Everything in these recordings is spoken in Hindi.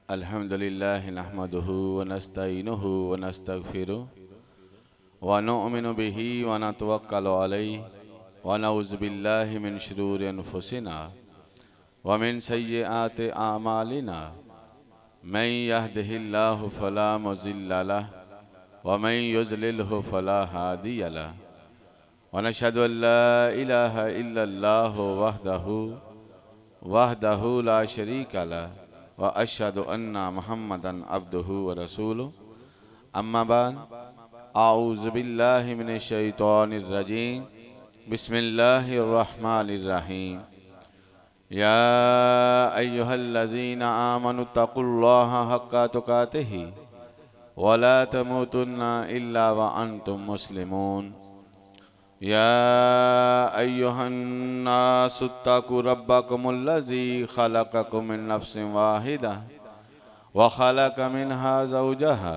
अल्हम्दुलिल्लाह नहमदुहु व नस्तईनुहु व नस्तगफिरुहु व नुअमिनु बिही व नतवक्कलु अलैहि व नऊज़ु बिल्लाहि मिन शुरूरि अनफुसिना व मिन सय्यिआति आमालिना मन यहदिहिल्लाहु फला मुज़िल्ल लहु व मन युज़लिलहु फला हादिय लहु व नशहदु अन ला इलाहा इल्लल्लाहु वहदहु ला शरीका लहु व अशहदु अन्ना मुहम्मदन अब्दुहु व रसूलुहु अम्मा बाद आऊज़ु बिल्लाहि मिनश शैतानिर रजीम बिस्मिल्लाहिर रहमानिर रहीम या अय्युहल्लज़ीना आमनुत्तकुल्लाहा हक्का तुकातिही व ला तमूतुन्ना इल्ला व अंतुम मुस्लिमून या अय्युहन्नासुत्तकू रब्बकुमुल्लज़ी खलक़कुम मिन नफ्सिन वाहिदा व खलक़ मिनहा ज़ौजहा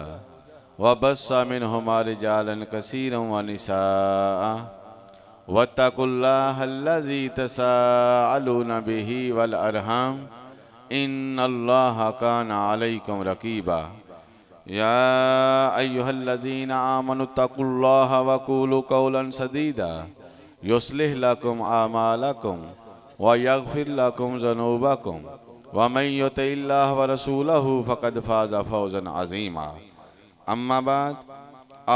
व बस्सा मिनहुमा रिजालन कसीरन व निसाअ वत्तकुल्लाहल्लज़ी तसाअलून बिही वल अरहम इन्नल्लाहा काना अलैकुम रकीबा या अय्युहल्लज़ीना आमनुत्तकुल्लाहा व क़ूलू क़ौलन सदीदा युस्लिह लकुम आमालकुम व यग़फ़िर लकुम ज़ुनूबकुम व मन युतिइल्लाह व रसूलहु फ़क़द फ़ाज़ फ़ौज़न अज़ीमा अम्मा बाद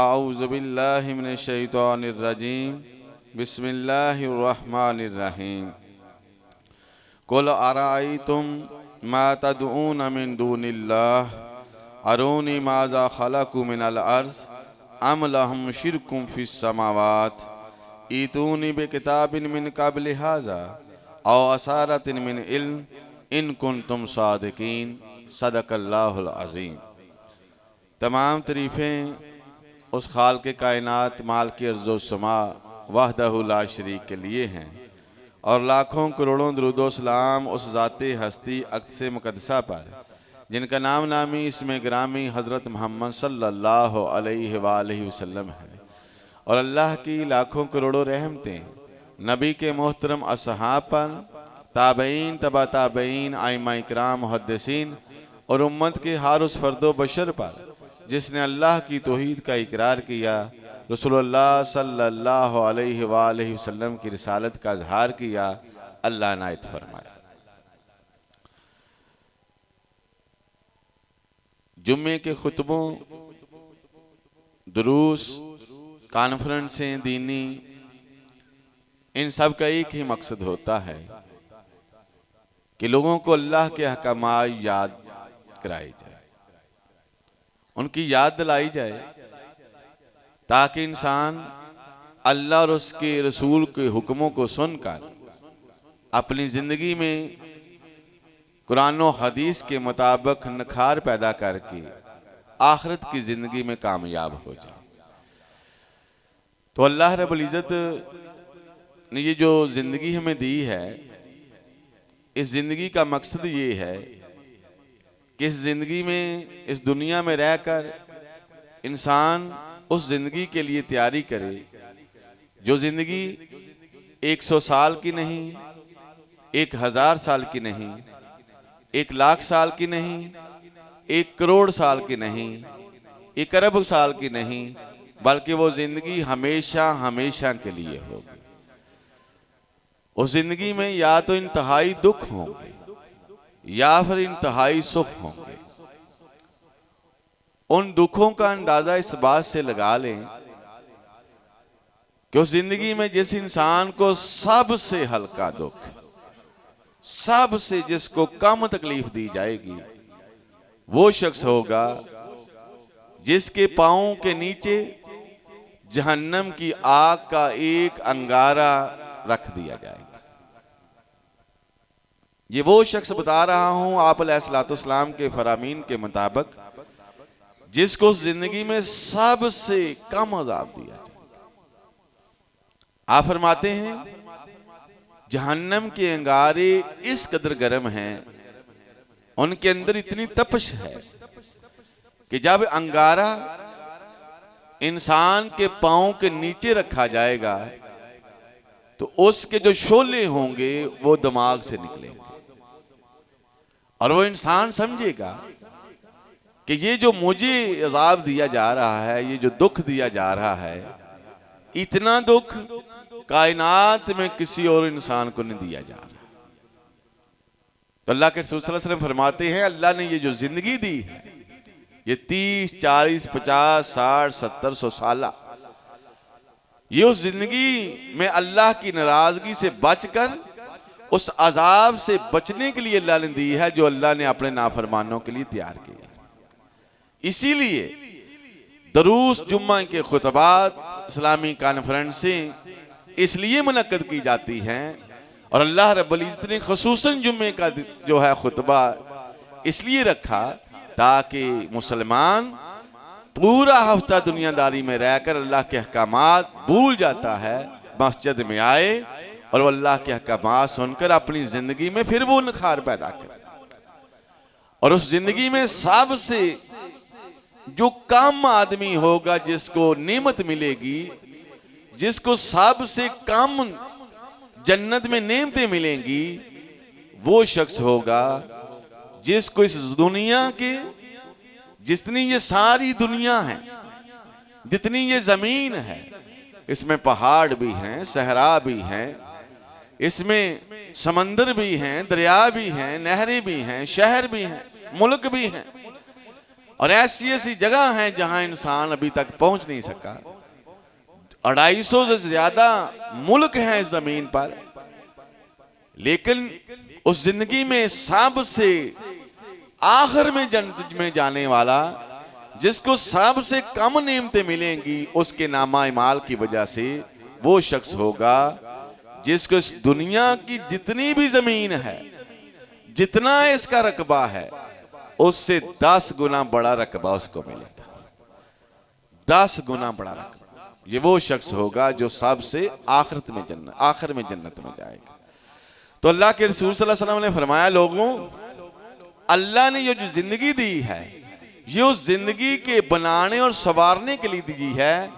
आऊज़ु बिल्लाहि मिनश शैतानिर रजीम बिस्मिल्लाहिर रहमानिर रहीम कुल अराअयतुम मा तदऊन मिन दूनिल्लाह अरूनी माज़ा खलक़ू मिनल अर्ज़ अम लहुम शिरकुम फ़िस समावात ईतूनी बिकिताबिन मिन क़ब्लि हाज़ा औ असारतिन मिन इल्म इन कुन्तुम सादिकीन सदक़ल्लाहुल अज़ीम। तमाम तरीफ़ें उस खालिक़ कायनात मालिक अर्ज़ व समा वहदहु ला शरीक के लिए हैं और लाखों करोड़ों दुरूदो सलाम उस ज़ाते हस्ती अक़्स मुक़द्दसा पर जिनका नाम नामी इसमें ग्रामी हज़रत मोहम्मद सल्लल्लाहु अलैहि वालैहि वसल्लम है और अल्लाह की लाखों करोड़ों रहमतें नबी के मोहतरम असहाब पर, ताबईन तबा ताबईन आइमा इकराम मुहद्दिसीन और उम्मत के हर उस फर्दो बशर पर जिसने अल्लाह की तौहीद का इकरार किया, रसूलुल्लाह सल्लल्लाहु अलैहि वालैहि वसल्लम की रिसालत का इज़हार किया, अल्लाह नायत फरमाया। जुम्मे के खुतबों, दुरूस, कॉन्फ्रेंसें दीनी, इन सब का एक ही मकसद होता है कि लोगों को अल्लाह के अहकामात याद कराई जाए, उनकी याद दिलाई जाए ताकि इंसान अल्लाह और उसके रसूल के हुक्मों को सुनकर अपनी ज़िंदगी में कुरान और हदीस के मुताबिक निखार पैदा करके आखिरत की ज़िंदगी में कामयाब हो जाए। तो अल्लाह रब्बुल इज़्ज़त ने ये जो ज़िंदगी हमें दी है, इस ज़िंदगी का मकसद ये है कि इस ज़िंदगी में, इस दुनिया में रहकर इंसान उस ज़िंदगी के लिए तैयारी करे जो ज़िंदगी 100 साल की नहीं, 1000 साल की नहीं, 1,00,000 साल की नहीं, 1 करोड़ साल की नहीं, 1 अरब साल की नहीं, बल्कि वो ज़िंदगी हमेशा हमेशा के लिए होगी। उस ज़िंदगी में या तो इंतहाई दुख होंगे या फिर इंतहाई सुख होंगे। उन दुखों का अंदाजा इस बात से लगा लें कि उस जिंदगी में जिस इंसान को सबसे हल्का दुख, सबसे जिसको कम तकलीफ दी जाएगी, वो शख्स होगा जिसके पांव के नीचे जहन्नम की आग का एक अंगारा रख दिया जाएगा। ये वो शख्स बता रहा हूं आप अलैहिस्सलाम के फरामीन के मुताबिक जिसको जिंदगी में सबसे कम अज़ाब दिया जाए। आप फरमाते हैं जहन्नम के अंगारे इस कदर गर्म हैं, उनके अंदर इतनी तपश है कि जब अंगारा इंसान के पांव के नीचे रखा जाएगा तो उसके जो शोले होंगे वो दिमाग से निकलेंगे और वो इंसान समझेगा कि ये जो मुझे अजाब दिया जा रहा है, ये जो दुख दिया जा रहा है, इतना दुख कायनात में किसी और इंसान को नहीं दिया जा रहा। तो अल्लाह के रसूल सल्लल्लाहु अलैहि वसल्लम फरमाते हैं, अल्लाह ने ये जो जिंदगी दी है, ये 30, 40, 50, 60, 70, 100 साल, ये उस जिंदगी में अल्लाह की नाराजगी से बचकर उस अजाब से बचने के लिए अल्लाह ने दी है, जो अल्लाह ने अपने नाफरमानों के लिए तैयार की है। इसीलिए दरूस, जुम्मा के खुतबात, इस्लामी कॉन्फ्रेंसें इसलिए मुनक्कद की जाती हैं, और अल्लाह रब्बुल इज्जत ने खुसूसन जुम्मे का जो है खुतबा इसलिए रखा ताकि मुसलमान पूरा हफ्ता दुनियादारी में रहकर अल्लाह के अहकामात भूल जाता है, मस्जिद में आए और वो अल्लाह के अहकामात सुनकर अपनी जिंदगी में फिर वो निखार पैदा करे। और उस जिंदगी में सबसे जो कम आदमी होगा जिसको नेमत मिलेगी, जिसको सबसे कम जन्नत में नेमतें मिलेंगी, वो शख्स होगा जिसको इस दुनिया के जितनी ये सारी दुनिया है, जितनी ये जमीन है, इसमें पहाड़ भी हैं, सहरा भी हैं, इसमें समंदर भी हैं, दरिया भी हैं, नहरें भी हैं, शहर भी हैं, मुल्क भी हैं, और ऐसी ऐसी जगह हैं जहां इंसान अभी तक पहुंच नहीं सका। 250 से ज्यादा मुल्क हैं इस जमीन पर, लेकिन उस जिंदगी में सबसे आखिर में जन्नत में जाने वाला, जिसको सबसे कम नेमतें मिलेंगी उसके नामा इमाल की वजह से, वो शख्स होगा जिसको इस दुनिया की जितनी भी जमीन है, जितना इसका रकबा है, उससे 10 गुना बड़ा रकबा उसको मिलेगा। 10 गुना बड़ा रकबा। ये वो शख्स होगा जो सबसे आखिर में जन्नत में जाएगा। तो अल्लाह के रसूल सल्लल्लाहु अलैहि वसल्लम ने फरमाया, लोगों, अल्लाह ने ये जो जिंदगी दी है, ये उस जिंदगी के बनाने और संवारने के लिए दी है,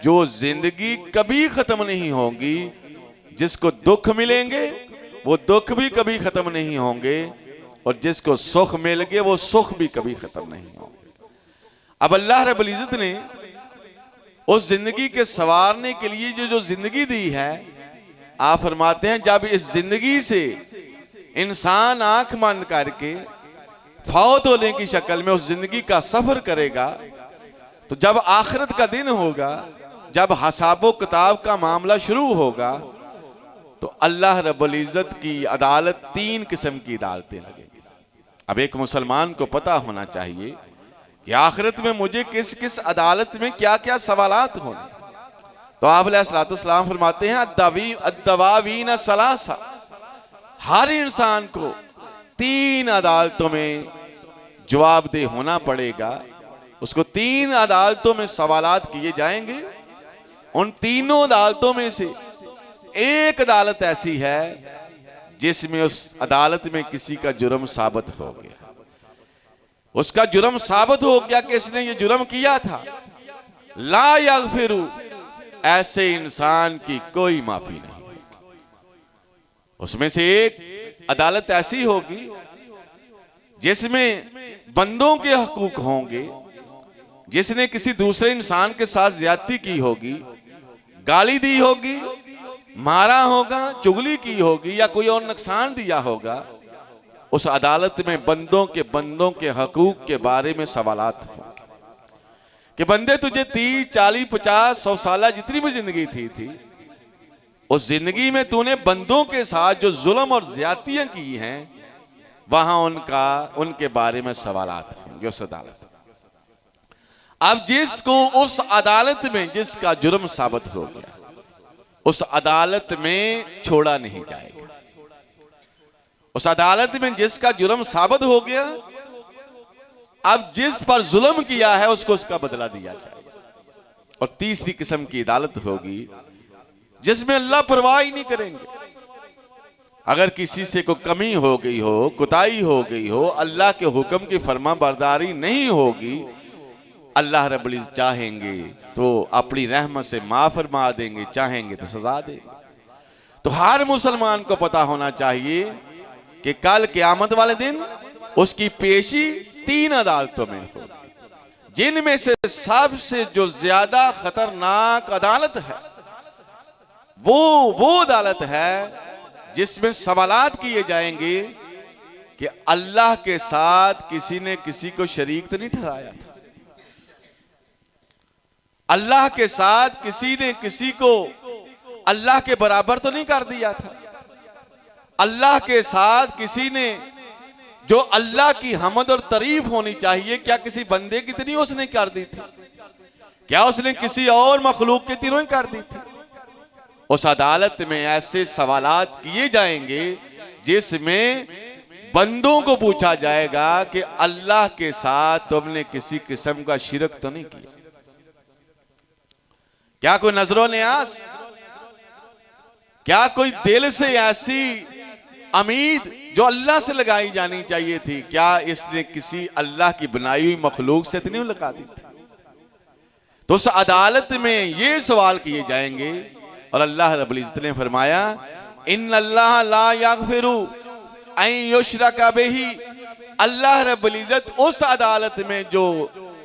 जो जिंदगी कभी खत्म नहीं होगी। जिसको दुख मिलेंगे वो दुख भी कभी खत्म नहीं होंगे, और जिसको सुख मिल गए वो सुख भी कभी खत्म नहीं होंगे। अब अल्लाह रब्बुल इज्जत ने उस जिंदगी के संवारने के लिए जो जिंदगी दी है, आप फरमाते हैं, जब इस जिंदगी से इंसान आंख बंद करके फौत होने की शक्ल में उस जिंदगी का सफर करेगा, तो जब आखिरत का दिन होगा, जब हिसाब किताब का मामला शुरू होगा, तो अल्लाह रब्बुल इज्जत की अदालत 3 किस्म की अदालतें लगेंगी। अब एक मुसलमान को पता होना चाहिए कि आखिरत में मुझे किस किस अदालत में क्या क्या सवालात होंगे। तो आप अलैहिस्सलाम फरमाते हैं, अद्दवावीन सलासा, हर इंसान को 3 अदालतों में जवाबदेह होना पड़ेगा। उसको 3 अदालतों में सवालात किए जाएंगे। उन तीनों अदालतों में से एक अदालत ऐसी है जिसमें उस अदालत में किसी का जुर्म साबित हो गया। उसका जुर्म साबित हो गया कि इसने ये जुर्म किया था। ला यगफिरु, ऐसे इंसान की कोई माफी नहीं। उसमें से एक अदालत ऐसी होगी जिसमें बंदों के हकूक होंगे, जिसने किसी दूसरे इंसान के साथ ज्यादती की होगी, गाली दी होगी, मारा होगा, चुगली की होगी, या कोई और नुकसान दिया होगा। उस अदालत में बंदों के हकूक के बारे में सवालात होंगे कि बंदे, तुझे 30, 40, 50, 100 साल जितनी भी जिंदगी थी, उस जिंदगी में तूने बंदों के साथ जो जुल्म और ज्यादतियां की हैं, वहां उनके बारे में सवालात होंगे उस अदालत में। अब जिसको उस अदालत में जिसका जुर्म साबित हो गया, उस अदालत में छोड़ा नहीं जाएगा। उस अदालत में जिसका जुर्म साबित हो गया, अब जिस पर जुल्म किया है उसको उसका बदला दिया जाएगा। और तीसरी किस्म की अदालत होगी जिसमें अल्लाह परवाह ही नहीं करेंगे। अगर किसी से कोई कमी हो गई हो, कुताही हो गई हो, अल्लाह के हुक्म की फरमाबरदारी नहीं होगी, अल्लाह रब्बुल इज्जत चाहेंगे तो अपनी रहमत से माफ फरमा देंगे, चाहेंगे तो सजा देंगे। तो हर मुसलमान को पता होना चाहिए कि कल क़यामत वाले दिन उसकी पेशी 3 अदालतों में होगी, जिनमें से सबसे जो ज्यादा खतरनाक अदालत है वो अदालत है जिसमें सवालात किए जाएंगे कि अल्लाह के साथ किसी ने किसी को शरीक तो नहीं ठहराया था, अल्लाह के साथ किसी ने किसी को अल्लाह के बराबर तो नहीं कर दिया था, अल्लाह के साथ किसी ने जो अल्लाह की हमद और तारीफ होनी चाहिए क्या किसी बंदे की इतनी उसने कर दी थी, क्या उसने किसी और मखलूक की तीनों ही कर दी थी। उस अदालत में ऐसे सवालात किए जाएंगे जिसमें बंदों को पूछा जाएगा कि अल्लाह के साथ तुमने किसी किस्म का शिरक तो नहीं किया, क्या कोई नजरों न्यास, क्या कोई दिल से ऐसी उम्मीद जो अल्लाह से लगाई जानी चाहिए थी, क्या इसने किसी अल्लाह की बनाई हुई मखलूक से इतनी लगा दी थी। तो उस अदालत में ये सवाल किए जाएंगे और अल्लाह रब्बुल इज्जत ने फरमाया इन्न अल्लाह ला यगफिरु अन युशरका बिही, अल्लाह रब्बुल इज्जत उस अदालत में जो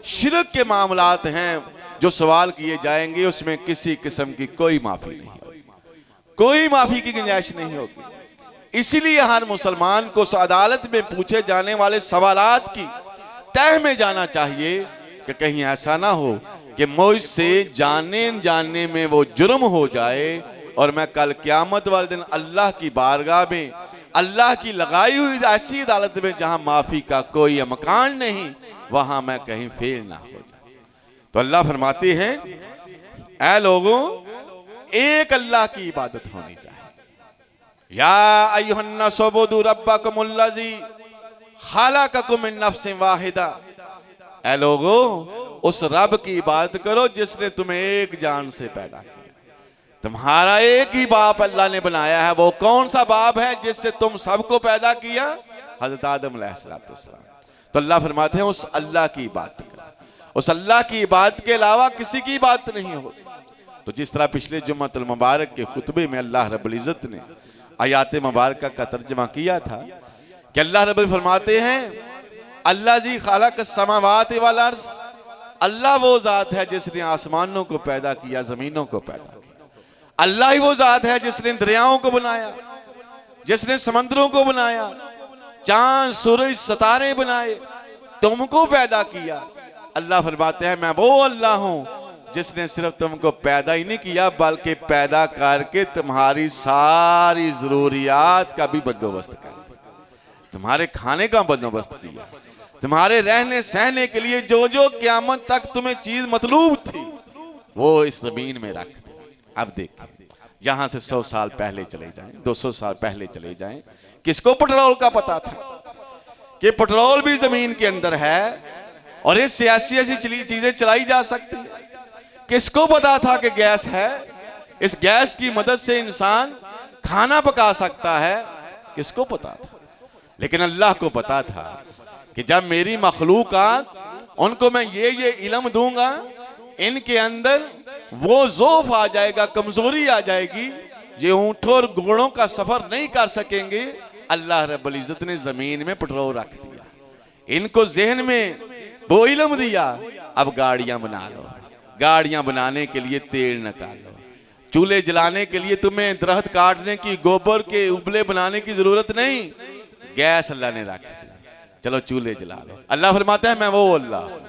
शिरक के मामलात हैं जो सवाल किए जाएंगे उसमें किसी किस्म की कोई माफी नहीं होगी, कोई माफी की गुंजाइश नहीं होगी। इसीलिए हर मुसलमान को उस अदालत में पूछे जाने वाले सवालात की तह में जाना चाहिए कि कहीं ऐसा ना हो कि मुझसे जानने में वो जुर्म हो जाए और मैं कल क़यामत वाले दिन अल्लाह की बारगाह में अल्लाह की लगाई हुई ऐसी अदालत में जहां माफी का कोई मकान नहीं, वहां मैं कहीं फेल ना हो जाए। तो अल्लाह फरमाते हैं ऐ लोगों, एक अल्लाह की इबादत होनी चाहिए। या अय्युहन्नास उबुदू रब्बकुमुल्लज़ी खलक़कुम मिन नफ्सिन वाहिदा, ऐ लोगों उस रब की इबादत करो जिसने तुम्हें एक जान से पैदा किया। तुम्हारा एक ही बाप अल्लाह ने बनाया है, वो कौन सा बाप है जिससे तुम सबको पैदा किया? हज़रत आदम अलैहिस्सलाम। तो अल्लाह फरमाते हैं उस अल्लाह की इबादत करो, उस अल्लाह की इबादत के अलावा किसी की इबादत नहीं होती। तो जिस तरह पिछले जुम्मतुल मुबारक के खुतबे में अल्लाह रब्बुल इज्जत ने आयात मुबारक का तर्जमा किया था कि अल्लाह रब्बुल फरमाते हैं अल्लाज़ी खलक़ समावाति वल अर्ज़, अल्लाह वो जात है जिसने आसमानों को पैदा किया, जमीनों को पैदा किया। अल्लाह ही वो जात है जिसने दरियाओं को बनाया, जिसने समंदरों को बनाया, चांद सूरज सितारे बनाए, तुमको पैदा किया। अल्लाह फरमाते हैं मैं वो अल्लाह हूं जिसने सिर्फ तुमको पैदा ही नहीं किया बल्कि पैदा करके तुम्हारी सारी जरूरियात का भी बंदोबस्त कर दिया, तुम्हारे खाने का बंदोबस्त किया, तुम्हारे रहने सहने के लिए जो जो क़यामत तक तुम्हें चीज मतलूब थी वो इस जमीन में रख दी। अब देखिए यहां से 100 साल पहले चले जाएं, 200 साल पहले चले जाएं, किसको पेट्रोल का पता था कि पेट्रोल भी जमीन के अंदर है और इससे ऐसी ऐसी चीजें चलाई जा सकती है? किसको पता था कि गैस है, इस गैस की मदद से इंसान खाना पका सकता है? किसको पता था? लेकिन अल्लाह को पता था कि जब मेरी मखलूकात उनको मैं ये इल्म दूंगा, इनके अंदर वो ज़ौफ आ जाएगा, कमजोरी आ जाएगी, ये ऊंटों और घोड़ों का सफर नहीं कर सकेंगे। अल्लाह रब्बुल इज्जत ने जमीन में पेट्रोल रख दिया, इनको जहन में वो इल्म दिया, अब गाड़ियां बना लो, गाड़ियां बनाने के लिए तेल निकालो, चूल्हे जलाने के लिए तुम्हें दरख्त काटने की, गोबर के उबले बनाने की जरूरत नहीं, गैस अल्लाह ने रख दिया, चलो चूल्हे जला लो। अल्लाह फरमाता है मैं वो अल्लाह हूं,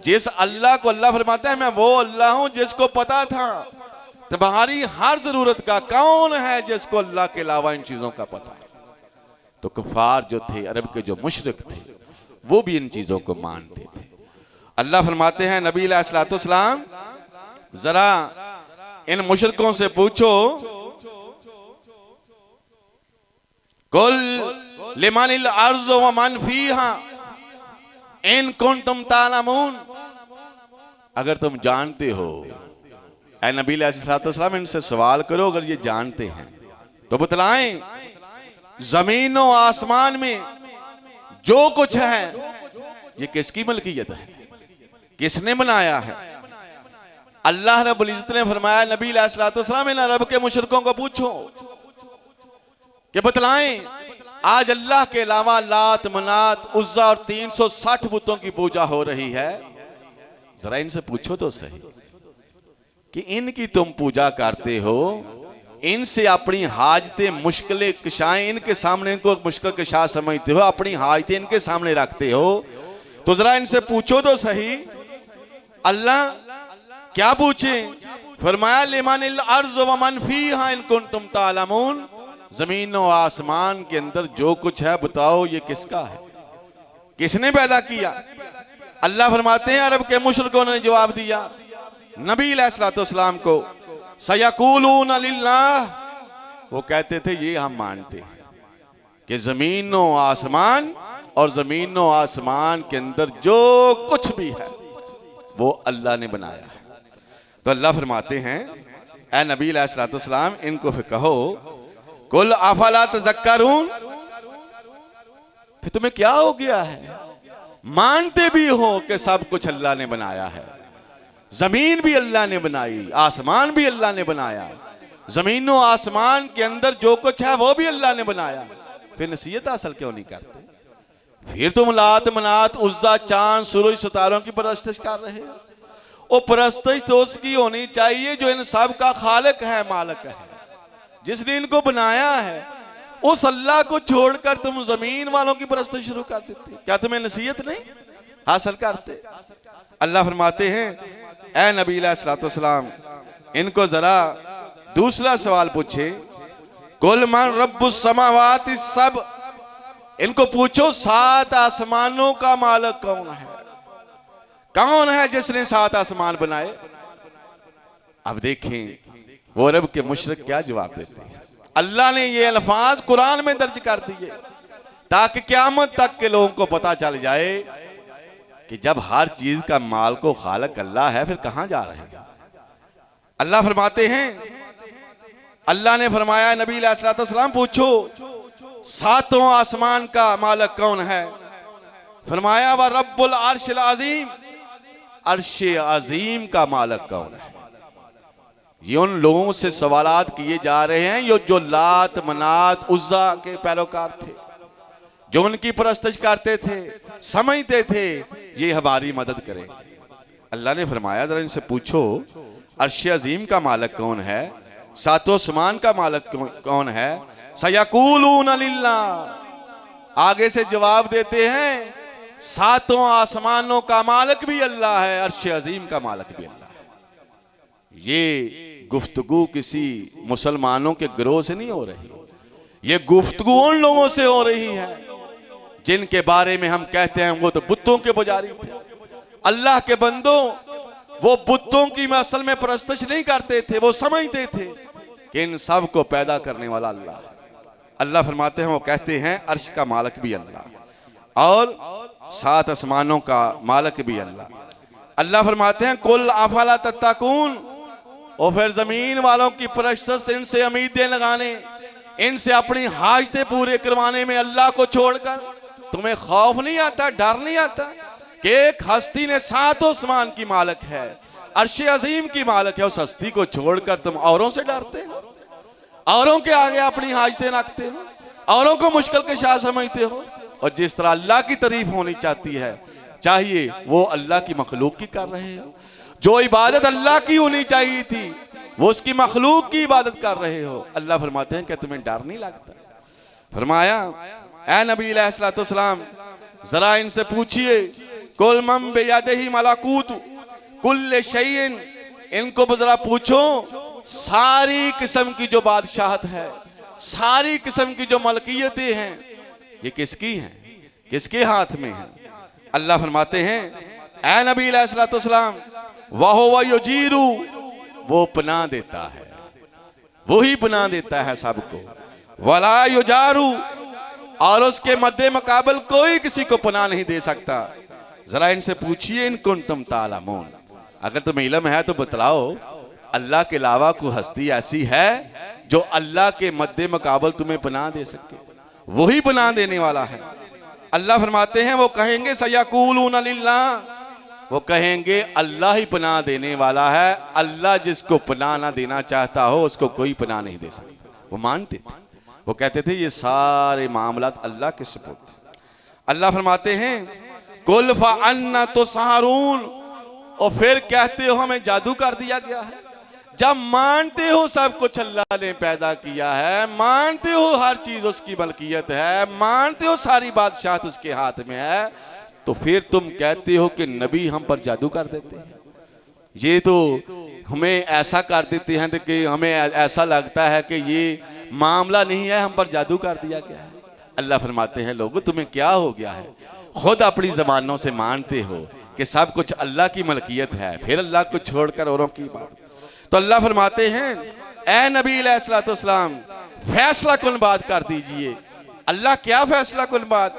जिस अल्लाह को अल्लाह फरमाता है मैं वो अल्लाह हूं जिसको पता था तुम्हारी हर जरूरत का। कौन है जिसको अल्लाह के अलावा इन चीजों का पता है? तो कुफार जो थे, अरब के जो मुशरिक थे, वो भी इन चीजों को मानते थे। अल्लाह फरमाते हैं नबी अलैहिस्सलाम जरा इन मुशरिकों से पूछो, कुल लिमनिल अर्ज़ व मन फीहा इन कुंतुम तालमून, अगर तुम जानते हो, ऐ नबी अलैहिस्सलाम इनसे सवाल करो अगर ये जानते हैं तो बतलाएं जमीन और आसमान में जो कुछ है ये किसकी मलकियत है, किसने बनाया है? अल्लाह रब्बुल इज्जत ने फरमाया नबी अलैहिस्सलाम इन अरब के मुशरिकों को पूछो कि बतलाएं आज अल्लाह के अलावा लात मनात उज्जा और 360 बुतों की पूजा हो रही है। जरा इनसे पूछो तो सही कि इनकी तुम पूजा करते हो, इनसे अपनी हाजतें मुश्किलें कशाएं इनके सामने, इनको मुश्किल कशा समझते हो, अपनी हाजतें इनके सामने रखते हो, तो जरा इनसे पूछो तो सही अल्लाह क्या पूछे? फरमाया लिमानिल अर्ज़ व मन फीहा इन कुंतुम तालमून, जमीन और आसमान के अंदर जो कुछ है बताओ ये किसका है, किसने पैदा किया? अल्लाह फरमाते हैं अरब के मुशरिकों ने जवाब दिया नबी अलैहिस्सलाम को, सयकूलून लिल्लाह, वो कहते थे ये हम मानते हैं कि जमीनों आसमान और जमीनों आसमान के अंदर जो कुछ भी है वो अल्लाह ने बनाया है। तो अल्लाह फरमाते हैं ए नबी अलैहिस्सलाम इनको फिर कहो कुल अफला तज़क्करून, फिर तुम्हें क्या हो गया है? मानते भी हो कि सब कुछ अल्लाह ने बनाया है, जमीन भी अल्लाह ने बनाई, आसमान भी अल्लाह ने बनाया, जमीनों आसमान के अंदर जो कुछ है वो भी अल्लाह ने बनाया, फिर नसीहत हासिल क्यों नहीं करते? फिर तुम लात मनात उज्जा चांद सूरज सितारों की परस्तिश कर रहे हो। वो परस्तिश तो उसकी होनी चाहिए जो इन सब का खालिक है, मालिक है, जिसने इनको बनाया है। उस अल्लाह को छोड़कर तुम जमीन वालों की परस्तिश शुरू कर देते, क्या तुम्हें नसीहत नहीं हासिल करते? अल्लाह फरमाते हैं ए नबी अलैहिस्सलाम इनको जरा दूसरा सवाल पूछे, कुल मन रब्बुस समावाति सब, इनको पूछो 7 आसमानों का मालिक कौन है? कौन है जिसने 7 आसमान बनाए? अब देखें वो अरब के मुशरिक क्या जवाब देते हैं। अल्लाह ने ये अल्फाज कुरान में दर्ज कर दिए ताकि क़यामत तक के लोगों को पता चल जाए कि जब हर चीज का माल को खालिक अल्लाह है फिर कहां जा रहे हैं। अल्लाह फरमाते हैं, अल्लाह ने फरमाया नबी अलैहिस्सलाम पूछो 7 आसमान का मालिक कौन है? फरमाया व रब्बुल अर्शिल अज़ीम, अर्शे अजीम का मालिक कौन है? ये उन लोगों से सवालात किए जा रहे हैं ये जो लात मनात उज्जा के पैरोकार थे, जो उनकी परस्तिश करते थे, समझते थे ये हमारी मदद करेंगे। अल्लाह ने फरमाया जरा इनसे पूछो अर्शे अजीम का मालिक कौन है, 7 आसमान का मालिक कौन है? सयकूलून लिल्लाह, आगे से जवाब देते हैं 7 आसमानों का मालिक भी अल्लाह है, अर्शे अजीम का मालिक भी अल्लाह है। ये गुफ्तगू किसी मुसलमानों के गिरोह से नहीं हो रही, ये गुफ्तगू उन लोगों से हो रही है जिनके बारे में हम कहते हैं वो तो बुतों के पुजारी थे। अल्लाह के बंदों, वो बुतों की असल में परस्तिश नहीं करते थे, वो समझते थे कि इन सब को पैदा करने वाला अल्लाह है। अल्लाह फरमाते हैं वो कहते हैं अर्श का मालिक भी अल्लाह और 7 आसमानों का मालिक भी अल्लाह। अल्लाह फरमाते हैं कुल अफला तत्तकून, और फिर जमीन वालों की परस्तिश, इनसे उम्मीदें लगाने, इनसे अपनी हाजतें पूरे करवाने में अल्लाह को छोड़कर तुम्हें खौफ नहीं आता, डर नहीं आता कि एक हस्ती ने 7 आसमान की मालिक है, अर्शे अजीम की मालिक है, उस हस्ती को छोड़कर तुम औरों से डरते हो, औरों के आगे अपनी हाजतें रखते हो, औरों को मुश्किल के शाह समझते हो। और जिस तरह अल्लाह की तारीफ होनी चाहती है चाहिए वो अल्लाह की मखलूक की कर रहे हो, जो इबादत अल्लाह की होनी चाहिए थी वो उसकी मखलूक की इबादत कर रहे हो। अल्लाह फरमाते हैं कि तुम्हें डर नहीं लगता? फरमाया ए नबी अलैहिस्सलाम जरा इनसे पूछिए कुल मम बियदिही मलाकूत कुल्ल शैइन, इनको जरा पूछो सारी किस्म की जो बादशाहत है, सारी किस्म की जो मलकियतें हैं ये किसकी हैं, किसके हाथ में है? अल्लाह फरमाते हैं ए नबी अलैहिस्सलाम वहुव युजीरु, वो पनाह देता है, वो ही पनाह देता है सबको, वला युजारू, और उसके मद्दे मुकाबल कोई किसी को पनाह नहीं दे सकता। जरा इनसे पूछिए इन कुंतुम तालमून, अगर तुम्हें इल्म है तो बतलाओ अल्लाह के अलावा कोई हस्ती ऐसी है जो अल्लाह के मद्दे मुकाबल तुम्हें पनाह दे सके? वही पनाह देने वाला है। अल्लाह फरमाते हैं वो कहेंगे सयकूलून लिल्लाह, वो कहेंगे अल्लाह ही पनाह देने वाला है, अल्लाह जिसको पनाह ना देना चाहता हो उसको कोई पनाह नहीं दे सकता। वो मानते थे, वो कहते थे ये सारे मामलात अल्लाह के सुपुर्द। अल्लाह फरमाते हैं कुल फअन्ना तुसहरून, और फिर कहते हो हमें जादू कर दिया गया है। जब मानते हो सब कुछ अल्लाह ने पैदा किया है, मानते हो हर चीज उसकी मलकियत है, मानते हो सारी बादशाहत उसके हाथ में है, तो फिर तुम कहते हो कि नबी हम पर जादू कर देते हैं, ये तो हमें ऐसा कर देते हैं कि हमें ऐसा लगता है कि ये मामला नहीं है, हम पर जादू कर दिया गया है। अल्लाह फरमाते हैं लोगों तुम्हें क्या हो गया है, खुद अपनी जबानों से मानते हो कि सब कुछ अल्लाह की मलकियत है, फिर अल्लाह को छोड़कर औरों की बात। तो अल्लाह फरमाते हैं ए नबी अलैहिस्सलाम फैसला कुन बात कर दीजिए। अल्लाह क्या फैसला कुन बात?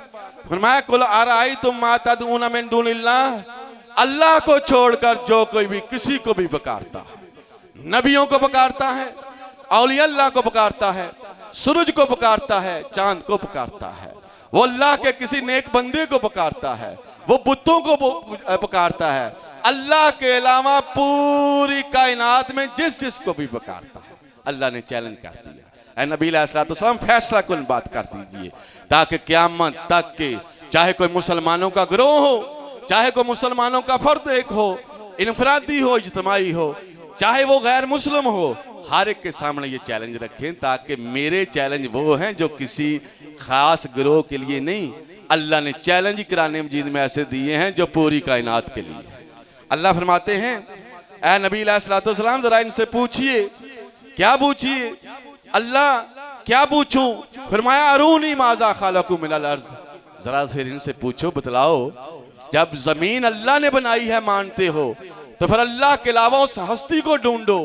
फरमाया कुल अराअयतुम मा तदऊन मिन दूनिल्लाह, अल्लाह को छोड़कर जो कोई भी किसी को भी पुकारता है, नबियों को पुकारता है, औलिया अल्लाह को पुकारता है, सूरज को पुकारता है, चांद को पुकारता है, वो अल्लाह के किसी नेक बंदे को पुकारता है, वो बुतों को पुकारता है, अल्लाह के अलावा पूरी कायनात में जिस जिस को भी पुकारता है, अल्लाह ने चैलेंज कर दिया ऐ नबी अलैहिस्सलाम फैसला कुन बात कर दीजिए, ताकि क़यामत तक के चाहे कोई मुसलमानों का गिरोह हो, चाहे कोई मुसलमानों का फर्द एक हो, इनफरादी हो, इज्तिमाई हो, चाहे वो गैर मुस्लिम हो, हर एक के सामने ये चैलेंज रखें, ताकि मेरे चैलेंज वो हैं जो किसी खास गिरोह के लिए नहीं, अल्लाह ने चैलेंज कुरान मजीद में ऐसे दिए हैं जो पूरी कायनात के लिए। अल्लाह फरमाते हैं ऐ नबी अलैहिस्सलाम जरा इनसे पूछिए। क्या पूछिए? अल्लाह क्या पूछूं? फरमाया अरूनी माजा खालकू मिनल अर्ज़, जरा फिर इनसे पूछो, बतलाओ जब जमीन अल्लाह ने बनाई है मानते हो, तो फिर अल्लाह के अलावा उस हस्ती को ढूंढो,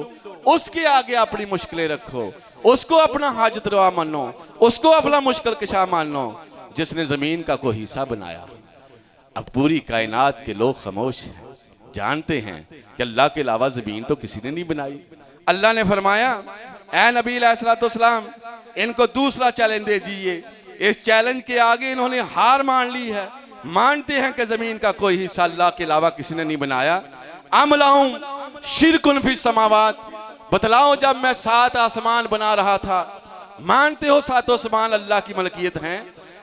उसके आगे अपनी मुश्किलें रखो, उसको अपना हाजत रवा मानो, उसको अपना मुश्किल कशा मानो, जिसने जमीन का कोई हिस्सा बनाया। अब पूरी कायनात के लोग खामोश हैं, जानते हैं कि अल्लाह के अलावा जमीन तो किसी ने नहीं बनाई। अल्लाह ने फरमाया ऐ नबी अलैहिस्सलाम इनको दूसरा चैलेंज दे दीजिए। इस चैलेंज के आगे इन्होंने हार मान ली है, मानते हैं कि जमीन का कोई हिस्सा अल्लाह के अलावा किसी ने नहीं बनाया। अमलाहुम शिरकुन फी समावात, बतलाओ जब मैं 7 आसमान बना रहा था, मानते हो 7 आसमान अल्लाह की मलकियत हैं,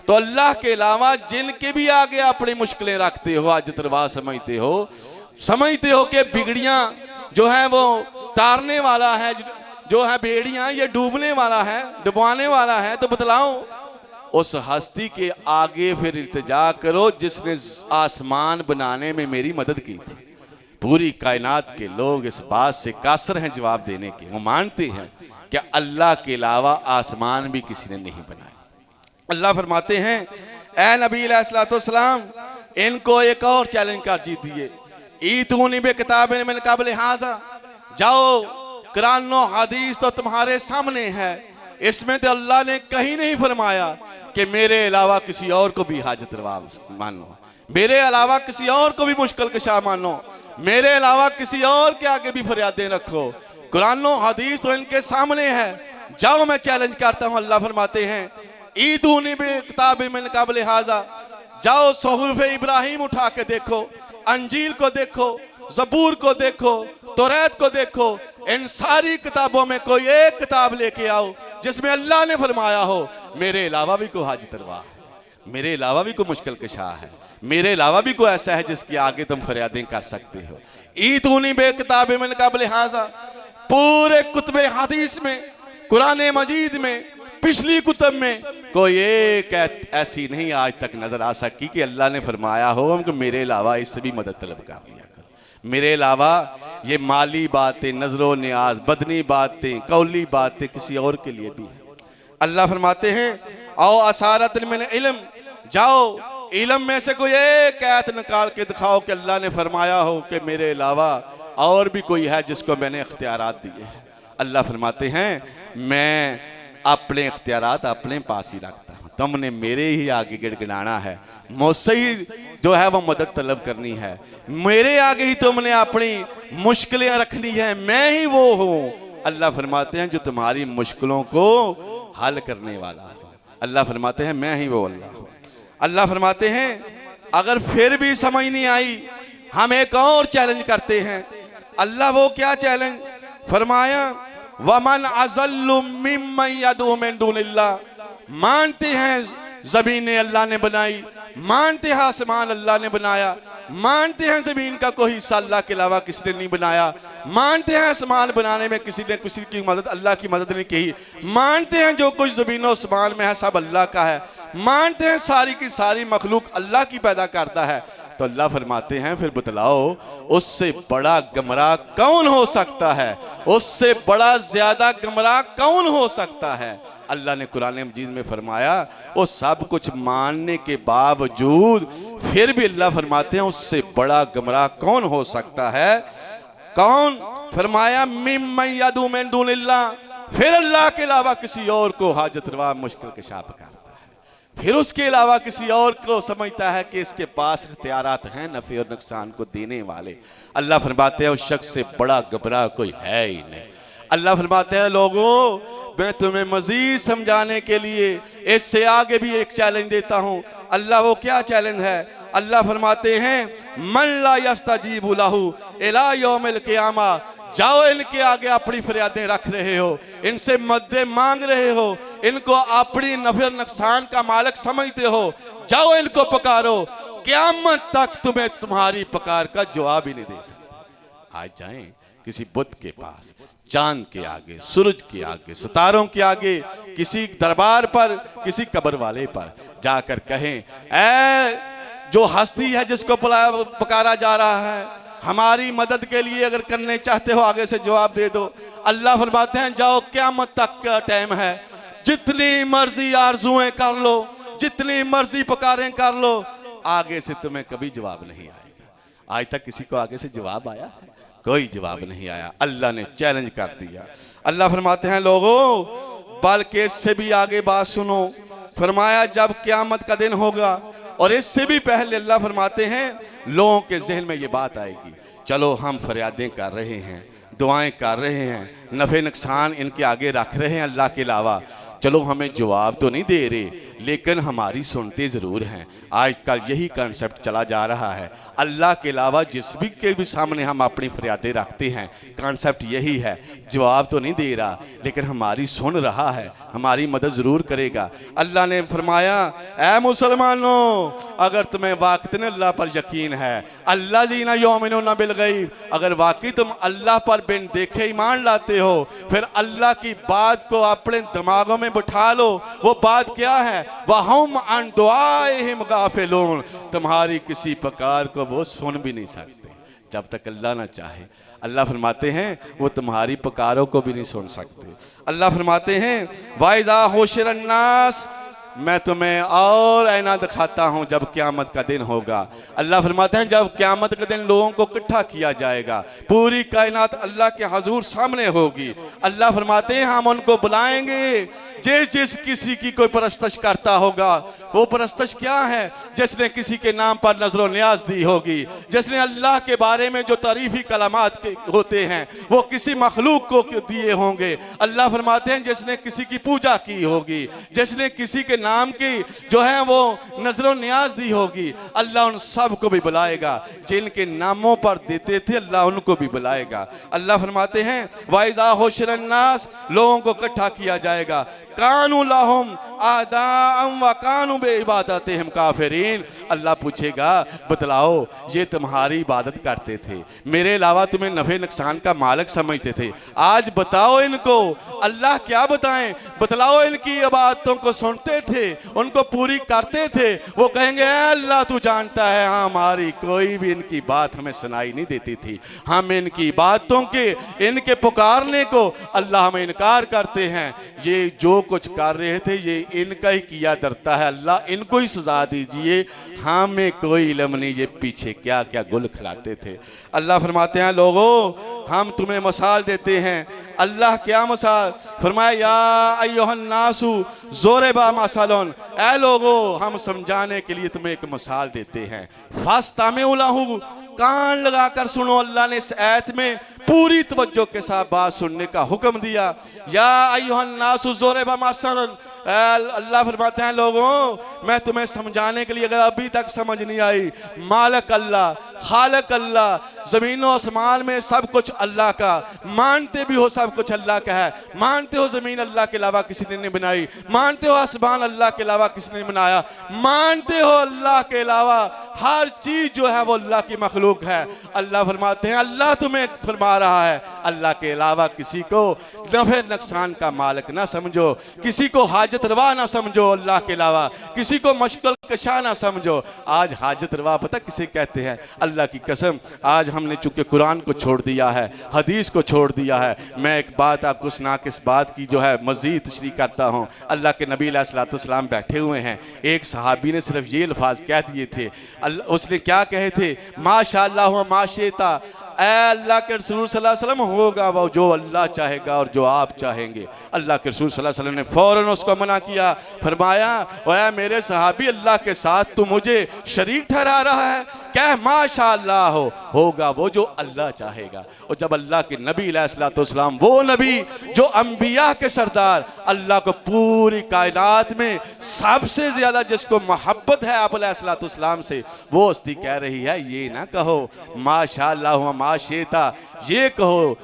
तो अल्लाह के अलावा जिनके भी आगे अपनी मुश्किलें रखते हो, आज तरवा समझते हो कि बिगड़ियां जो है वो तारने वाला है, जो है बेड़ियां ये डूबने वाला है, डुबाने वाला है, तो बतलाओ उस हस्ती के आगे फिर इल्तिजा करो जिसने आसमान बनाने में मेरी मदद की थी। पूरी कायनात के लोग इस बात से कासर हैं जवाब देने के, वो मानते हैं कि अल्लाह के अलावा आसमान भी किसी ने नहीं बनाया। अल्लाह फरमाते हैं ऐ नबी अलैहिस्सलाम इनको एक और चैलेंज कर दीजिए। ईतूनी बे किताब मिन क़ब्ल हाज़ा, जाओ कुरान और हदीस तो तुम्हारे सामने है, इसमें तो अल्लाह ने कहीं नहीं फरमाया कि मेरे अलावा किसी और को भी हाजत रवा मानो, मेरे अलावा किसी और को भी मुश्किल कशा मानो, मेरे अलावा किसी और के आगे भी फरियादें रखो। कुरान और हदीस तो इनके सामने है, जाओ मैं चैलेंज करता हूं। अल्लाह फरमाते हैं ईदूनी बे किताब मिन क़ब्ल हाज़ा, जाओ सुहूफ़ इब्राहिम उठा के देखो, अंजील को देखो, ज़बूर को देखो, तौरात को देखो, इन सारी किताबों में कोई एक किताब लेके आओ जिसमें अल्लाह ने फरमाया हो मेरे अलावा भी कोई हाजत रवा है, मेरे अलावा भी कोई मुश्किल कशा है, मेरे अलावा भी कोई ऐसा है जिसके आगे तुम फरियादें कर सकते हो। ईतूनी बे किताब मिन क़ब्ल हाज़ा, पूरे कुतुब हदीस में, कुरान मजीद में, पिछली कुतुब में कोई एक ऐसी नहीं आज तक नजर आ सकी कि अल्लाह ने फरमाया हो कि मेरे अलावा इससे भी मदद तलब कर लिया करो, मेरे अलावा ये माली बातें, नजरो न्याज, बदनी बातें, कौली बातें किसी और के लिए भी है। अल्लाह फरमाते हैं आओ असारत मिन इल्म, जाओ इल्म में से कोई एक आयत निकाल के दिखाओ कि अल्लाह ने फरमाया हो कि मेरे अलावा और भी कोई है जिसको मैंने इख्तियारात दिए हैं। अल्लाह फरमाते हैं मैं अपने इख्तियारात अपने पास ही रखता हूँ, तुमने मेरे ही आगे गिड़गिड़ाना है, मुझसे ही जो है वो मदद तलब करनी है, मेरे आगे ही तुमने अपनी मुश्किलें रखनी है, मैं ही वो हूँ। अल्लाह फरमाते हैं जो तुम्हारी मुश्किलों को हल करने वाला है। अल्लाह फरमाते हैं मैं ही वो अल्लाह हूँ। अल्लाह फरमाते हैं अगर फिर भी समझ नहीं आई, हम एक और चैलेंज करते हैं। अल्लाह वो क्या चैलेंज? फरमाया वमन अज़ल्लु मिम्मन यदऊ मिन दूनिल्लाह, मानते हैं ज़मीनें अल्लाह ने बनाई, मानते हैं आसमान अल्लाह ने बनाया, मानते हैं ज़मीन का कोई हिस्सा अल्लाह के अलावा किसी ने नहीं बनाया, मानते हैं आसमान बनाने में किसी ने किसी की मदद, अल्लाह की मदद नहीं की, मानते हैं जो कुछ ज़मीन और आसमान में है सब अल्लाह का है, मानते हैं सारी की सारी मखलूक अल्लाह की पैदा करता है। तो अल्लाह फरमाते हैं फिर बतलाओ उससे बड़ा गमराह कौन हो सकता है, उससे बड़ा ज्यादा गमराह कौन हो सकता है। अल्लाह ने कुरान मजीद में फरमाया वो सब कुछ मानने के बावजूद फिर भी अल्लाह फरमाते हैं उससे बड़ा गमराह कौन हो सकता है। कौन? फरमाया मिम्मन यदू मिन दूनिल्लाह, फिर अल्लाह के अलावा किसी और को हाजत रवा मुश्किल कशाफ करता है, फिर उसके अलावा किसी और को समझता है कि इसके पास इख्तियारात हैं नफ़े और नुकसान को देने वाले। अल्लाह फरमाते हैं उस शख्स से बड़ा गमराह कोई है ही नहीं। अल्लाह फरमाते हैं लोगों मैं तुम्हें मजीद समझाने के लिए इससे आगे भी एक चैलेंज देता हूं। अल्लाह वो क्या चैलेंज है? अल्लाह फरमाते हैं मन ला यस्तजीबु लहू इला यौमिल क़ियामा, जाओ इनके आगे अपनी फरियादें रख रहे हो, इनसे मदद मांग रहे हो, इनको अपनी नफ़े नुकसान का मालिक समझते हो, जाओ इनको पुकारो, क़यामत तक तुम्हें तुम्हारी पुकार का जवाब ही नहीं दे सकते। आज जाएं किसी बुत के पास, चांद के आगे, सूरज के आगे, सितारों के आगे, किसी दरबार पर, किसी कब्र वाले पर जाकर कहें ऐ जो हस्ती है जिसको पुकारा जा रहा है, हमारी मदद के लिए अगर करने चाहते हो आगे से जवाब दे दो। अल्लाह फरमाते हैं जाओ क़यामत तक का टाइम है, जितनी मर्जी आरजुएं कर लो, जितनी मर्जी पुकारें कर लो, आगे से तुम्हें कभी जवाब नहीं आएगा। आज तक किसी को आगे से जवाब आया है? कोई जवाब नहीं आया। अल्लाह ने चैलेंज कर दिया। अल्लाह फरमाते हैं लोगों बल्कि इससे भी आगे बात सुनो, फरमाया जब क़यामत का दिन होगा, और इससे भी पहले अल्लाह फरमाते हैं लोगों के जहन में ये बात आएगी, चलो हम फरियादें कर रहे हैं, दुआएं कर रहे हैं, नफ़े नुकसान इनके आगे रख रहे हैं अल्लाह के अलावा, चलो हमें जवाब तो नहीं दे रहे लेकिन हमारी सुनते ज़रूर हैं। आजकल यही कंसेप्ट चला जा रहा है, अल्लाह के अलावा जिस भी के भी सामने हम अपनी फरियादें रखते हैं, कंसेप्ट यही है, जवाब तो नहीं दे रहा लेकिन हमारी सुन रहा है, हमारी मदद ज़रूर करेगा। अल्लाह ने फरमाया ऐ मुसलमानों अगर तुम्हें वाक़ई अल्लाह पर यकीन है, अल्लाह जीना यौमिनून बिल गैब, अगर वाकई तुम अल्लाह पर बिन देखे ईमान लाते हो, फिर अल्लाह की बात को अपने दिमागों में बिठा लो। वो बात क्या है? वहुम अन दुआइहिम गाफिलून, तुम्हारी किसी पुकार को वो सुन भी नहीं सकते जब तक अल्लाह ना चाहे। अल्लाह फरमाते हैं वो तुम्हारी पुकारों को भी नहीं सुन सकते। अल्लाह फरमाते हैं वाइज़ा हुशिरन नास, मैं तुम्हें और ऐना दिखाता हूं जब क़यामत का दिन होगा। अल्लाह फरमाते हैं जब क़यामत के दिन लोगों को इकट्ठा किया जाएगा, पूरी कायनात अल्लाह के हजूर सामने होगी। अल्लाह फरमाते हैं हम उनको बुलाएंगे जिस किसी की कोई परस्तश करता होगा। वो परस्तश क्या है? जिसने किसी के नाम पर नजर न्याज दी होगी, जिसने अल्लाह के बारे में जो तारीफी कलामात होते हैं वो किसी मखलूक को दिए होंगे। अल्लाह फरमाते हैं जिसने किसी की पूजा की होगी, जिसने किसी के नाम की जो है वो नजर न्याज दी होगी, अल्लाह उन सब को भी बुलाएगा। जिनके नामों पर देते थे अल्लाह उनको भी बुलाएगा। अल्लाह फरमाते हैं वाइज़ा हुशिरन नास, लोगों को इकट्ठा किया जाएगा, कानू लहुम आदाअम व कानू बिइबादतिहिम काफिरीन। अल्लाह पूछेगा बतलाओ ये तुम्हारी इबादत करते थे, मेरे अलावा तुम्हें नफ़े नुकसान का मालिक समझते थे, आज बताओ इनको अल्लाह क्या बताएं, बतलाओ इनकी इबादतों को सुनते थे, उनको पूरी करते थे, वो कहेंगे अल्लाह तू जानता है हमारी कोई भी इनकी बात हमें सुनाई नहीं देती थी, हम इनकी बातों के, इनके पुकारने को अल्लाह हमें इनकार करते हैं, ये जो कुछ कर रहे थे ये इनका ही किया डरता है, अल्लाह इनको ही सजा दीजिए, हमें कोई इल्म नहीं ये पीछे क्या क्या गुल खिलाते थे। अल्लाह फरमाते हैं लोगों हम तुम्हें मिसाल देते हैं। अल्लाह क्या मिसाल? फरमाया या अय्युहन नासु ज़ुरिबा मसलन, ऐ लोगो हम समझाने के लिए तुम्हें एक मिसाल देते हैं। फस्तमिउ लहू, कान लगाकर सुनो। अल्लाह ने इस आयत में पूरी तवज्जो के साथ बात सुनने का हुक्म दिया। या अय्युहन नासु ज़ुरिबा मसलन, अल्लाह फरमाते हैं लोगों मैं तुम्हें समझाने के लिए, अगर अभी तक समझ नहीं आई, मालिक अल्लाह खालक अल्लाह, ज़मीन और आसमान में सब कुछ अल्लाह का, मानते भी हो सब कुछ अल्लाह का है, मानते हो ज़मीन अल्लाह के अलावा किसी ने नहीं बनाई, मानते हो आसमान अल्लाह के अलावा किसी ने बनाया, मानते हो अल्लाह के अलावा हर चीज़ जो है वो अल्लाह की मखलूक है। अल्लाह फरमाते हैं, अल्लाह तुम्हें फरमा रहा है अल्लाह के अलावा किसी को नफ़े नुकसान का मालिक ना समझो, किसी को हाजत रवा ना समझो, अल्लाह के अलावा किसी को मुश्किल कशा ना समझो। आज हाजत रवा पता किसे कहते हैं? अल्लाह की कसम आज हमने चूंकि कुरान को छोड़ दिया है, हदीस को छोड़ दिया है। मैं एक बात आपको सुना के इस बात की जो है मज़ीद तशरीह करता हूँ। अल्लाह के नबी अलैहिस्सलाम बैठे हुए हैं, एक सहाबी ने सिर्फ ये अल्फाज कह दिए थे। उसने क्या कहे थे? माशाअल्लाह व माशिता, ऐ अल्लाह के रसूल सल्लल्लाहु अलैहि वसल्लम होगा वो जो अल्लाह चाहेगा और जो आप चाहेंगे। अल्लाह के रसूल सल्लल्लाहु अलैहि वसल्लम ने फ़ौरन उसको मना किया, फरमाया ओए मेरे सहाबी अल्लाह के साथ तू मुझे शरीक ठहरा रहा है, कह माशाअल्लाह होगा वो जो अल्लाह चाहेगा। और जब अल्लाह के नबी अलैहिस्सलाम, वो नबी जो अंबिया के सरदार, अल्लाह को पूरी कायनात में सबसे ज़्यादा जिसको मोहब्बत है आप अलैहिस्सलाम से, वो हस्ती कह रही है ये ना कहो माशाअल्लाह माशिता, ये कहो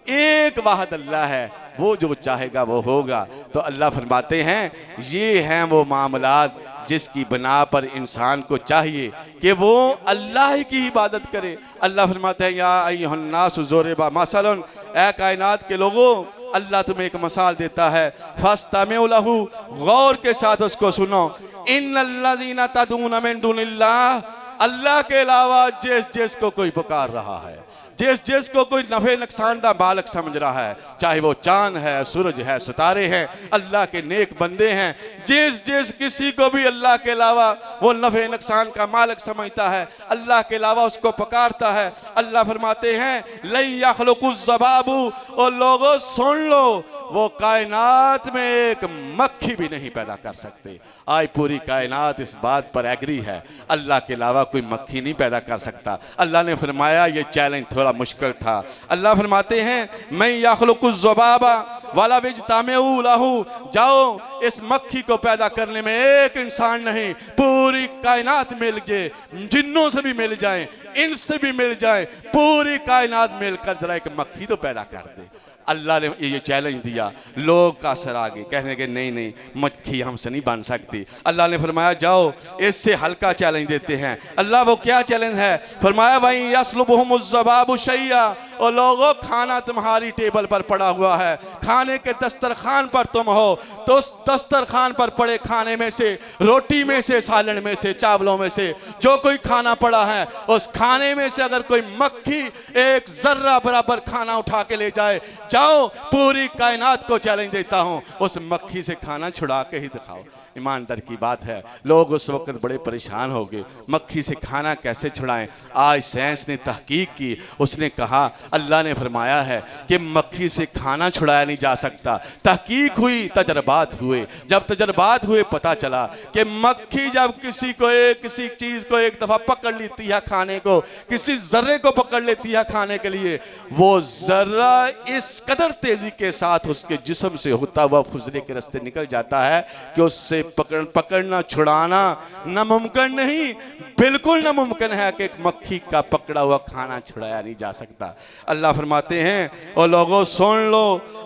एक वाहिद अल्लाह है, वो जो चाहेगा वो होगा। तो अल्लाह फरमाते हैं ये हैं वो मामलात जिसकी बना पर इंसान को चाहिए कि वो अल्लाह की इबादत करे। अल्लाह फरमाते हैं या अय्युहन्नास ज़ुरिबा मसलन, ए कायनात के लोगों अल्लाह तुम्हें एक मिसाल देता है, फस्तमिउ लहू, गौर के साथ उसको सुनो। इन्नल्लज़ीना तदून मिन दुनिल्लाह, अल्लाह के अलावा जिस जिस को कोई पुकार रहा है, जिस जिस को कोई नफ़े नुकसान का मालिक समझ रहा है, चाहे वो चांद है, सूरज है, सितारे हैं, अल्लाह के नेक बंदे हैं, जिस जिस किसी को भी अल्लाह के अलावा वो नफ़े नुकसान का मालिक समझता है, अल्लाह के अलावा उसको पुकारता है। अल्लाह फरमाते हैं लन यखलुकुज़ ज़बाबु, और लोगों सुन लो वो कायनात में एक मक्खी भी नहीं पैदा कर सकते। आज पूरी कायनात इस बात पर एग्री है, अल्लाह के अलावा कोई मक्खी नहीं पैदा कर सकता। अल्लाह ने फरमाया ये चैलेंज थोड़ा मुश्किल था। अल्लाह फरमाते हैं मैं यखलुकुज़ ज़बाबा वाला बिजतामेउ लहू, जाओ इस मक्खी को पैदा करने में एक इंसान नहीं, पूरी कायनात मिल जाए, जिन्नों से भी मिल जाए, इनसे भी मिल जाए, पूरी कायनात मिलकर जरा एक मक्खी तो पैदा कर दे। अल्लाह ने ये चैलेंज दिया, लोग का असर आ गए, कहने के नहीं नहीं मक्खी हमसे नहीं बन सकती। अल्लाह ने फरमाया जाओ इससे हल्का चैलेंज देते हैं। अल्लाह वो क्या चैलेंज है? फरमाया भाई यसलुबहुमुज़ ज़बाबु शैया, और लोगों खाना तुम्हारी टेबल पर पड़ा हुआ है, खाने के दस्तरखान पर तुम हो, तो उस दस्तरखान पर पड़े खाने में से, रोटी में से, सालन में से, चावलों में से जो कोई खाना पड़ा है, उस खाने में से अगर कोई मक्खी एक जर्रा बराबर खाना उठा के ले जाए, जाओ पूरी कायनात को चैलेंज देता हूं उस मक्खी से खाना छुड़ा के ही दिखाओ। ईमानदार की बात है, लोग उस वक्त बड़े परेशान हो गए, मक्खी से खाना कैसे छुड़ाएं। आज साइंस ने तहकीक की, उसने कहा अल्लाह ने फरमाया है कि मक्खी से खाना छुड़ाया नहीं जा सकता। तहकीक हुई, तजर्बात हुए, जब तजर्बात हुए पता चला कि मक्खी जब किसी चीज़ को एक दफ़ा पकड़ लेती है खाने को, किसी जर्रे को पकड़ लेती है खाने के लिए, वो जर्रा इस कदर तेज़ी के साथ उसके जिस्म से होता हुआ फुजले के रास्ते निकल जाता है कि उससे पकड़ना छुड़ाना नामुमकिन नहीं, बिल्कुल नामुमकिन है कि एक मक्खी का पकड़ा हुआ खाना छुड़ाया नहीं जा सकता। अल्लाह फरमाते हैं और लोगों सुन लो,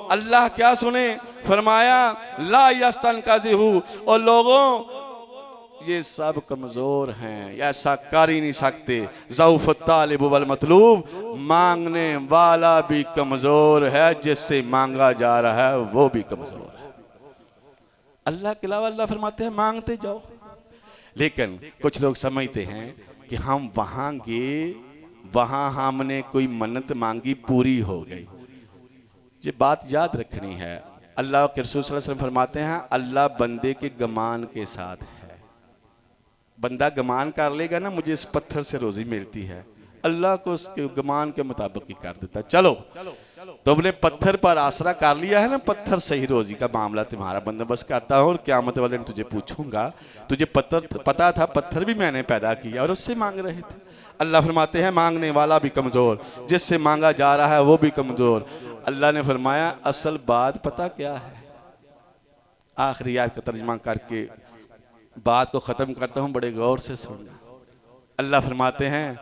अल्लाह क्या सुने? फरमाया ला यस्तनकाज़िहु, और लोगों ये सब कमजोर हैं, ऐसा कर ही नहीं सकते। ज़ऊफ़ुत तालिब वल मतलूब, मांगने वाला भी कमजोर है, जिससे मांगा जा रहा है वो भी कमजोर है। अल्लाह के अलावा अल्लाह फरमाते हैं मांगते जाओ, लेकिन कुछ लोग समझते हैं कि हम वहां गए, वहां हमने कोई मन्नत मांगी पूरी हो गई। ये बात याद रखनी है। अल्लाह के रसूल सल्लल्लाहु अलैहि वसल्लम फरमाते हैं अल्लाह बंदे के गमान के साथ है। बंदा गमान कर लेगा ना मुझे इस पत्थर से रोजी मिलती है, अल्लाह को उसके गमान के मुताबिक ही कर देता। चलो तुमने पत्थर पर आसरा कर लिया है ना, पत्थर सही रोजी का मामला तुम्हारा बंदोबस्त करता हूँ, और क़यामत वाले दिन तुझे पूछूंगा, तुझे पता था पत्थर भी मैंने पैदा किया और उससे मांग रहे थे। अल्लाह फरमाते हैं मांगने वाला भी कमज़ोर, जिससे मांगा जा रहा है वो भी कमज़ोर। अल्लाह ने फरमाया असल बात पता क्या है? आखिरी आयत का तर्जुमा करके बात को ख़त्म करता हूँ, बड़े गौर से सुनना। अल्लाह फरमाते हैं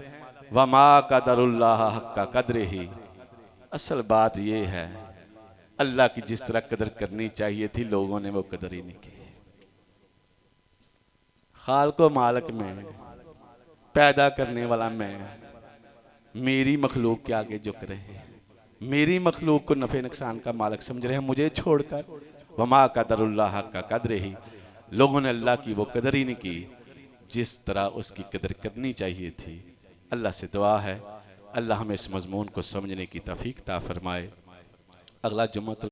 वमा कदरुल्लाह हक्का कदर ही। असल बात ये है, अल्लाह की जिस तरह कदर करनी चाहिए थी लोगों ने वो कदर ही नहीं की। खालिक मालिक में, पैदा करने वाला मैं, मेरी मखलूक के आगे झुक रहे हैं, मेरी मखलूक को नफे नुकसान का मालिक समझ रहे हैं मुझे छोड़कर। वमा कदरुल्लाह का कदर ही, लोगों ने अल्लाह की वो कदर ही नहीं की जिस तरह उसकी कदर करनी चाहिए थी। अल्लाह से दुआ है अल्लाह हमें इस मजमून को समझने की तौफीक अता फरमाए। अगला जुम्मा